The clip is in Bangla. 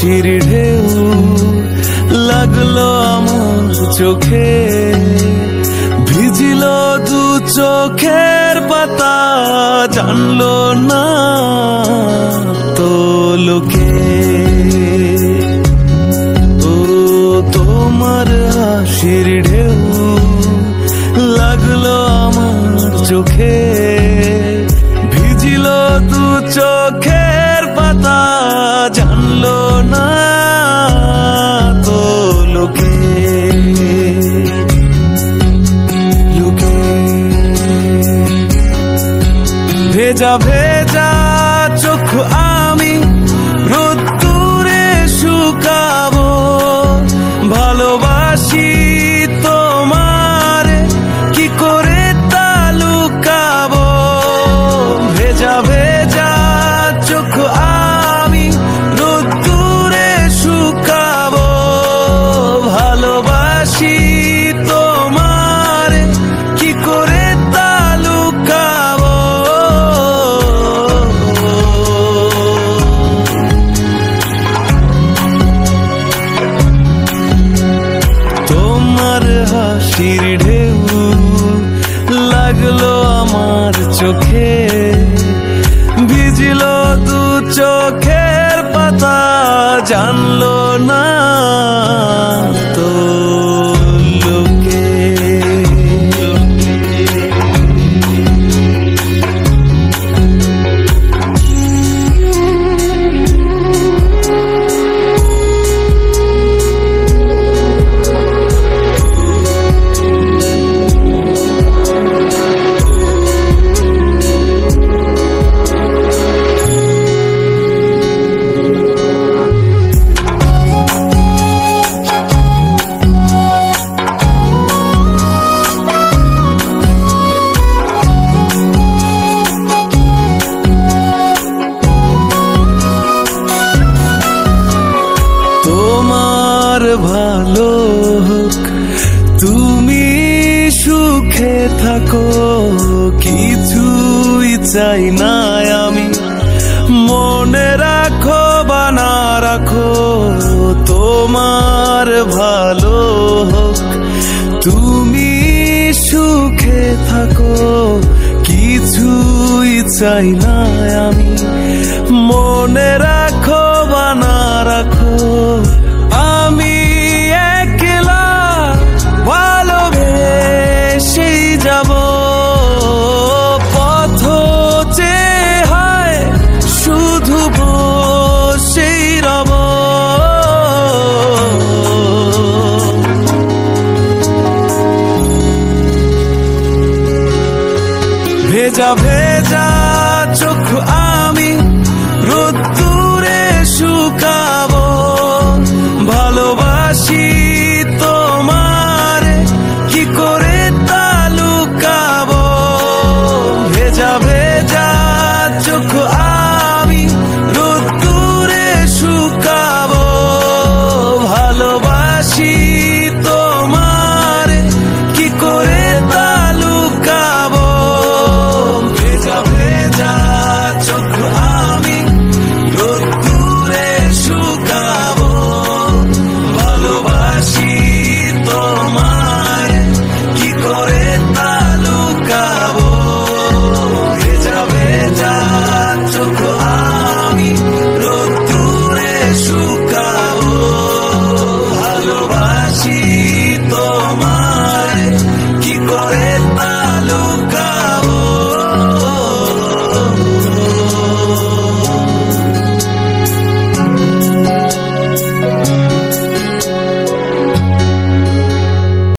হাসির ঢেউ লাগলো আমার চোখে, ভিজিল দু চোখের পাতা, জানলো না তো লোকে। ও তোমার হাসির ঢেউ লাগলো আমার চোখে, ভিজিল দু চোখের পাতা, জানলো না তো লোকে। ভেজা ভেজা চোখ আমি রোদ্দুরে শুকাবো, ভালোবাসি তোমার কি করে তা লুকাবো। ভেজা ভেজা চোখ আমি রোদ্দুরে শুকাবো, ভালোবাসি তোমার কি করে তা লুকাবো। তোমার হাসির ঢেউ লাগলো আমার চোখে, ভিজিল দু চোখের পাতা, জানলো না তো লোকে। তোমার ভালো হোক, তুমি সুখে থাকো, কিছুই চাই না আমি। মনে রাখো বা না রাখো, তোমার ভালো হোক, তুমি সুখে থাকো, কিছুই চাই না আমি। মনে রাখো বা না রাখো, আমি একলা ভালোবেসেই যাব। পথ যে হয় শুধু বসেই রব। ভেজা